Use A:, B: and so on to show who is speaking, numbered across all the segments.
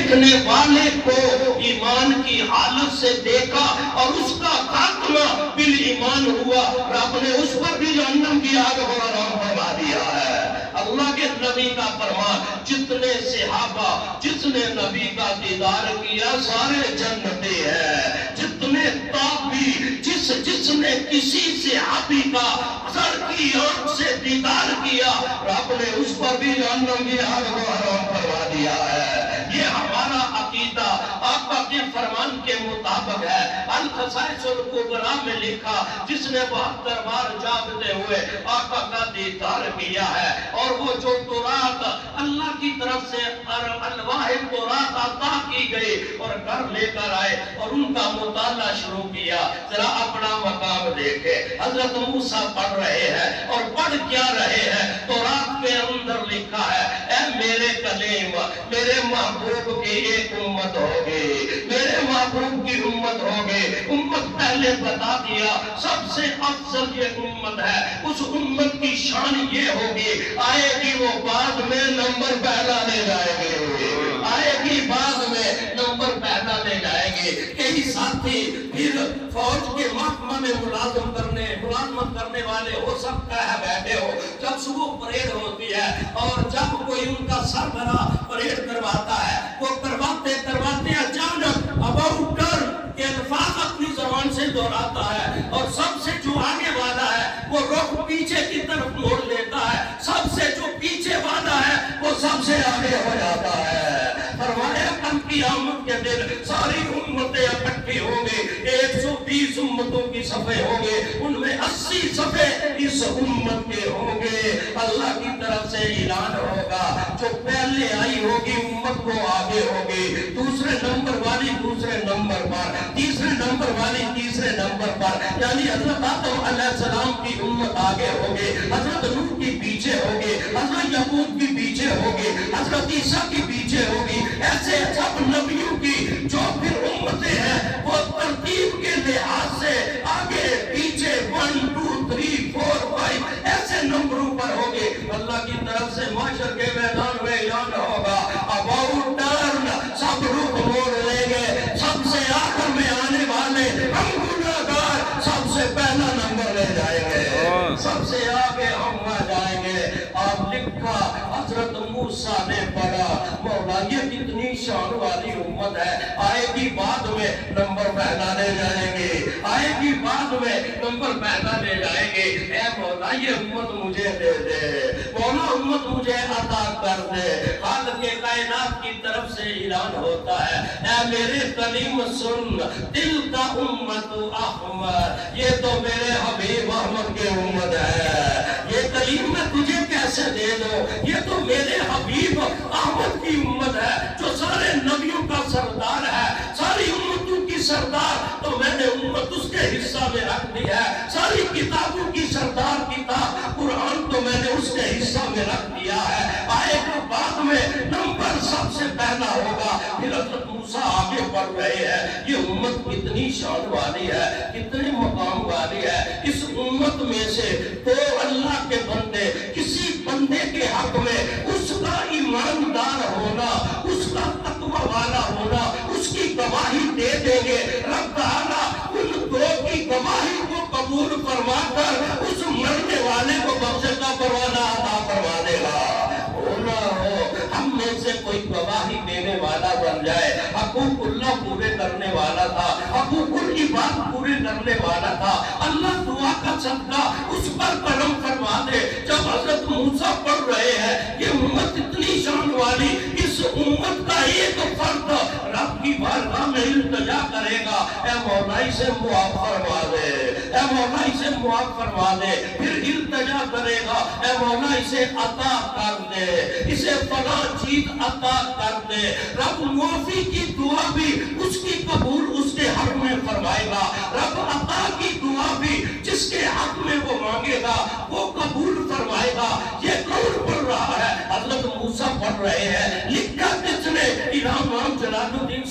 A: دیکھنے والے کو ایمان کی حالت سے دیکھا اور اس کا خاتمہ بالایمان ہوا، رب نے اس پر بھی جہنم کی آگ کو حرام فرما دیا ہے۔ اللہ کے نبی کا فرمان، جتنے صحابہ جس نے نبی کا دیدار کیا سارے جنتی ہیں، جتنے تابعی جس نے کسی صحابی کا سر کی آنکھ سے دیدار کیا، رب نے اس پر بھی جہنم کی آگ کو حرام فرما دیا ہے۔ یہ ہمارا عقیدہ آقا کے فرمان کے مطابق ہے۔ الخصائص الکبریٰ میں لکھا، جس نے 72 بار جاگتے ہوئے آقا کا دیدار کیا ہے، اور وہ جو تورات اللہ کی طرف سے الواح تورات عطا کی گئی اور گھر لے کر آئے اور ان کا مطالعہ شروع کیا، ذرا اپنا مقام دیکھے۔ حضرت موسیٰ پڑھ رہے ہیں اور پڑھ کیا رہے ہیں؟ تورات کے اندر لکھا ہے، اے میرے کلیم، میرے محبوب کی ایک امت ہوگی، میرے محبوب کی امت ہوگی۔ امت پہلے بتا دیا، سب سے افضل یہ امت ہے، اس امت کی شان یہ ہوگی، آئے گی وہ بعد میں نمبر پہلا لے جائے گے، آئے گی بعد میں نمبر پہلا لے جائے گے۔ کئی ساتھی پھر فوج کے محکمہ میں ملازمت کرنے والے ہو، سب کہہ بیٹھے ہو، جب صبح پریڈ ہوتی ہے اور جب کوئی ان کا سربراہ پریڈ کرواتا ہے، وہ کرواتے اچانک اباؤٹ ٹرن کے الفاظ اپنی زبان سے دہراتا ہے، اور سب سے جو آگے والا ہے وہ رخ پیچھے کی طرف موڑ لیتا ہے، سب سے جو پیچھے والا ہے وہ سب سے آگے ہو جاتا ہے۔ فرمایا کل قیامت کے دن ساری امتیں اکٹھی ہوں گی، 120 امتوں کی صفحے ہوں گے، ان میں 80 صفحے اس امت کے ہوں گے۔ اللہ کی طرف سے اعلان ہوگا، جو پہلے آئی ہوگی امت وہ آگے ہوگی، دوسرے نمبر والی دوسرے نمبر پر، تیسرے نمبر والی تیسرے نمبر پر، یعنی حضرت آدم علیہ السلام کی امت آگے ہوگی، حضرت نوح کی پیچھے ہوگی، حضرت یعقوب کی پیچھے ہوگی، حضرت عیسیٰ کی پیچھے ہوگی، ایسے سب نبیوں کی جو پھر امتیں ہیں وہ ترتیب کے لحاظ سے آگے پیچھے 1 2 3 4 5 ایسے نمبروں پر ہوگی۔ اللہ کی طرف سے معاشر کے میدان میں اعلان ہوگا، اباؤٹ ٹرن، سب رخ موڑ لیں گے، سب سے آخر میں آنے والے ہم گناہگار سب سے پہلا نمبر لے جائیں گے، سب سے آگے ہم آ جائیں گے۔ آپ لکھا حضرت موسیٰ نے پڑھا، مولا یہ کتنی شان والی امت ہے، آئے گی بعد میں نمبر پہلا لے جائیں گے، آئے گی بعد میں نمبر پہلا لے جائیں گے۔ اے مولا یہ امت مجھے دے دے، مولا امت مجھے عطا کر دے۔ خالق کائنات کی طرف سے اعلان ہوتا ہے، اے میرے کلیم سن، دل کا امت احمد، یہ تو میرے حبیب احمد کی امت ہے، یہ کلیم میں تجھے کیسے دے دو، یہ تو میرے حبیب احمد کی امت ہے، جو سارے نبیوں کا سردار ہے، ساری امتوں کی سردار، تو میں نے امت اس کے حصہ میں رکھ دی ہے، ساری کتابوں کی سردار کتاب قرآن تو میں نے اس کے حصہ میں رکھ دیا ہے۔ آئے گا بعد میں نمبر سب سے پہلا ہوگا۔ پھر حضرت موسیٰ آگے بڑھ رہے ہیں، یہ امت کتنی شان والی ہے، کتنے مقام والی ہے۔ اس امت میں سے تو اللہ کے بندے کسی بندے کے حق میں اس کا ایماندار ہونا، اس کا تقوی والا ہونا، اس کی گواہی دے دیں گے، رب تعالیٰ ان دو کی گواہی کو قبول فرما کر اس مرنے والے کو بخشش کا پروانہ عطا فرما دے گا۔ ہونا ہو ہم میں سے کوئی گواہی دینے والا بن جائے، حقوق اللہ پورے کرنے والا تھا، حقوق کی بات پورے کرنے والا تھا، اللہ دعا کا صدقہ اس پر کرم فرما دے۔ جب حضرت موسیٰ پڑھ رہے ہیں، یہ امت اتنی شان والی، اس امت کا ایک فرد رب کی بارگاہ میں التجا کرے گا، اے مولا اسے معاف فرما دے، اے مولا اسے معاف فرما دے، پھر التجا کرے گا، اے مولا اسے عطا کر دے، اسے فلاں چیز عطا کر دے۔ رب معافی کی دعا بھی اس کی قبول اس کے حق میں فرمائے گا، رب عطا کی دعا بھی جس کے حق میں وہ مانگے گا وہ قبول فرمائے گا۔ یہ کون پڑھ رہا ہے؟ حضرت موسیٰ پڑھ رہے ہیں، لکھا کس نے؟ امام جلال الدین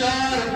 A: 4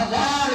A: 1000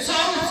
A: 100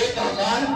A: 1000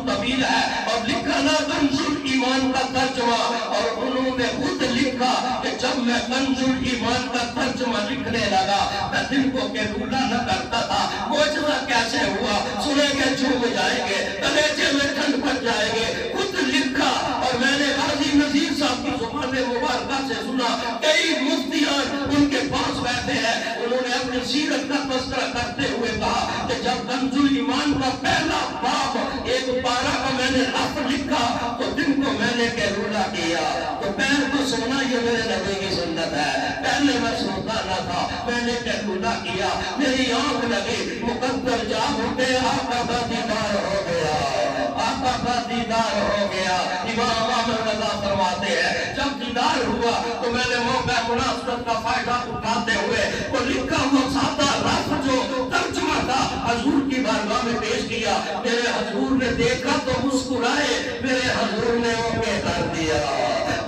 A: موضوع طویل ہے، اور لکھا نا کنزُ الایمان کا ترجمہ، اور انہوں نے خود لکھا کہ جب میں کنزُ الایمان کا ترجمہ لکھنے لگا میں دل کو قبولہ نہ کرتا تھا، معجزہ کیسے ہوا، سنیں گے جھوم جائیں گے، کلیجے میں ٹھنڈ پڑ جائیں گے، خود لکھا، اور میں نے غازی نذیر صاحب کی زبان مبارکہ سے سنا، کئی مفتیان ان کے پاس بیٹھے ہیں، انہوں نے اپنی سیرت کا تذکرہ کرتے ہوئے کہا کہ جب کنزُ الایمان کا پہلا باب ایک پارہ کا میں نے لفظ لکھا تو دن کو میں نے قبولہ کیا، تو پیر کو سونا یہ میرے نبی کی سنت ہے، پہلے میں سوتا نہ تھا، میں نے قبولہ کیا، میری آنکھ لگی، مقدر جاگ اٹھے، آقا کا دیدار ہو گیا، آقا کا دیدار ہو گیا۔ امام احمد رضا فرماتے ہیں جب دیدار ہوا تو میں نے موقع مناسبت کا فائدہ اٹھاتے ہوئے وہ لکھا ہوا سادہ لفظ جو ترجمہ تھا حضور کی بارگاہ میں پیش کیا، میرے حضور نے دیکھا تو مسکرائے، میرے حضور نے اوکے کر دیا،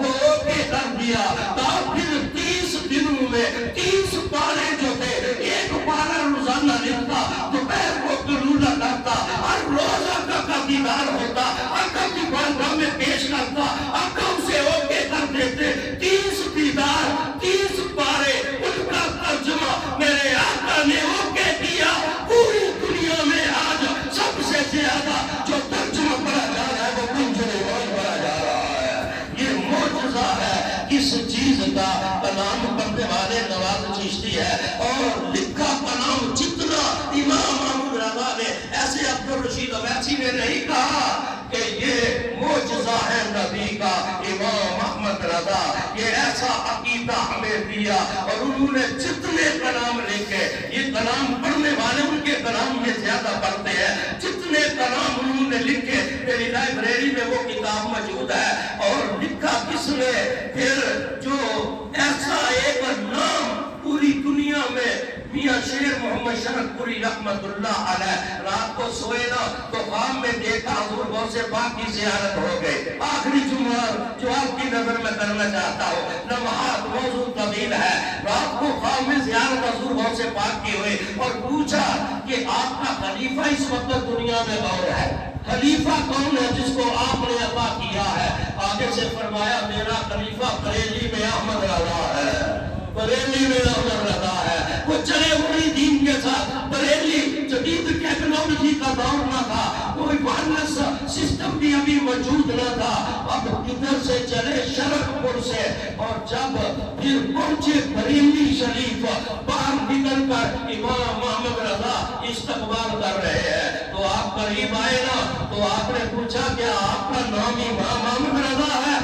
A: وہ اوکے کر دیا، پھر 30 دنوں میں 30 پارے جو تھے، ایک پارہ روزانہ لکھتا، دوپہر کو قبولہ کرتا، ہر روز آقا کا دیدار ہوتا، آقا کی بارگاہ میں پیش کرتا، آقا اسے اوکے کر دیتے، 30 دیدار 30 پارے، ان کا ترجمہ میرے آقا نے اوکے کیا۔ پوری دنیا میں آج سب سے زیادہ جو ترجمہ پڑھا جا رہا ہے وہ کنزُ الایمان پڑھا جا رہا ہے، یہ معجزہ ہے کس چیز کا؟ کلام پڑھنے والے نواز چشتی ہے، اور لکھا کلام جتنا امام احمد رضا نے، ایسے عبدالرشید اویسی نے نہیں کہا کہ یہ معجزہ ہے نبی کا، امام احمد رضا یہ ایسا عقیدہ ہمیں دیا، اور انہوں نے جتنے کلام لکھے، یہ کلام پڑھنے والے ان کے کلام یہ زیادہ پڑھتے ہیں، جتنے کلام انہوں نے لکھے، میری لائبریری میں وہ کتاب موجود ہے، اور لکھا کس نے؟ پھر جو ایسا ایک نام پوری دنیا میں، میاں شیر محمد شرف پوری رحمت اللہ علیہ، رات کو سوئے نا تو خواب میں دیکھا حضور غوث پاک کی زیارت ہو گئی، آخری جمعہ جو آپ کی نظر میں کرنا چاہتا ہوں، لمحات موضوع طویل ہے، رات کو خواب میں زیارت حضور غوث پاک کی ہوئی، اور پوچھا کہ آپ کا خلیفہ اس وقت دنیا میں کون ہے؟ خلیفہ کون ہے جس کو آپ نے عطا کیا ہے؟ آگے سے فرمایا میرا خلیفہ بریلی میں احمد رضا ہے، بریلی میں احمد رضا ہے، وہ چلے ہوئی دین کے ساتھ، بریلی جدید ٹیکنالوجی کا دور نہ تھا، کوئی وائرلیس سسٹم بھی ابھی موجود نہ تھا، اب ادھر سے چلے شرق پور سے، اور جب پھر پہنچے بریلی شریف، باہر نکل کر امام احمد رضا استقبال کر رہے ہیں، تو آپ قریب آئے نا تو آپ نے پوچھا کیا آپ کا نام امام احمد رضا ہے؟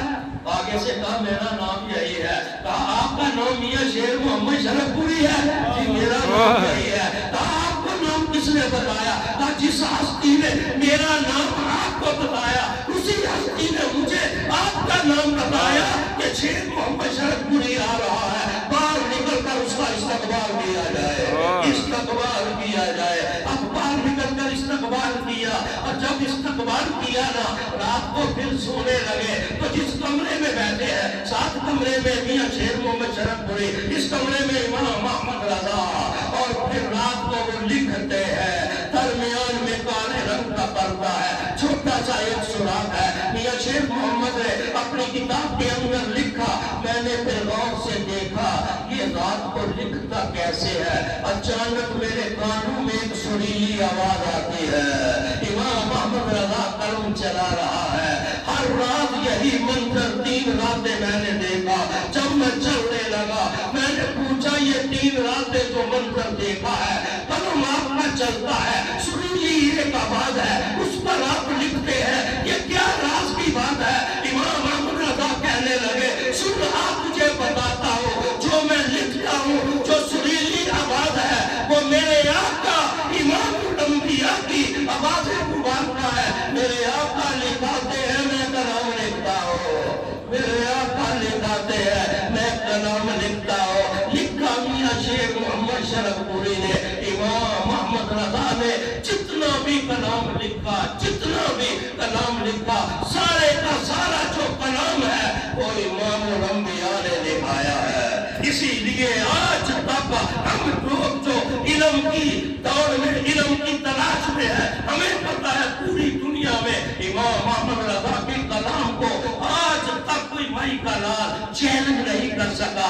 A: آگے سے کہا میرا نام یہی ہے، کہا آپ کا نام میاں شیر محمد شرف پوری ہے؟ جی میرا نام یہی ہے، کہا آپ کو نام کس نے بتایا؟ کہا جس ہستی نے میرا نام آپ کو بتایا اسی ہستی نے مجھے آپ کا نام بتایا کہ شیر محمد شرف پوری آ رہا ہے، باہر نکل کر اس کا استقبال کیا جائے، استقبال کیا جائے۔ اب باہر نکل کر استقبال کیا، اور جب استقبال کیا نا رات کو پھر سونے لگے تو جس کمرے میں بیٹھے ہیں، ساتھ کمرے میں میاں شیر محمد شرف پوری، اس کمرے میں امام احمد رضا، اور پھر رات کو وہ لکھتے ہیں، درمیان میں کالے رنگ کا پردہ ہے، چھوٹا سا ایک سوراخ ہے، میاں شیر محمد نے اپنی کتاب کے اندر لکھا، میں نے پھر غور سے دیکھا یہ رات کو لکھتا کیسے ہے؟ اچانک میرے کانوں میں ایک سریلی آواز آتی ہے، امام احمد رضا قلم چلا رہا ہے، ہر رات یہی منظر 3 راتیں میں نے دیکھا، جب میں چلنے لگا میں نے پوچھا یہ 3 راتیں جو منظر دیکھا ہے، قلم آپ کا چلتا ہے، سریلی ایک آواز ہے، اس پر آپ لکھتے ہیں، یہ کیا راز کی بات ہے؟ امام احمد رضا کہنے لگے سن آپ مجھے بتاتا ہوں، جو میں لکھتا ہوں، جو سریلی آواز ہے وہ میرے آقا امام الانبیاء کی آواز مبارکہ ہے، میرے آقا لکھاتے ہیں میں کلام لکھتا ہوں، میرے آقا لکھاتے ہیں میں کلام لکھتا ہوں۔ لکھا میاں شیر محمد شرف پوری نے، امام احمد رضا نے جتنا بھی کلام لکھا، جتنا بھی کلام لکھا، سارے کا سارا جو کلام ہے وہ امام الانبیاء نے لکھایا ہے۔ اسی لیے آج تک ہم لوگ جو علم کی دوڑ میں، علم کی تلاش میں ہے، ہمیں پتہ ہے پوری دنیا میں میں امام محمد رضا کے کلام کو آج تک کوئی مائی کا لال چیلنج نہیں کر سکا.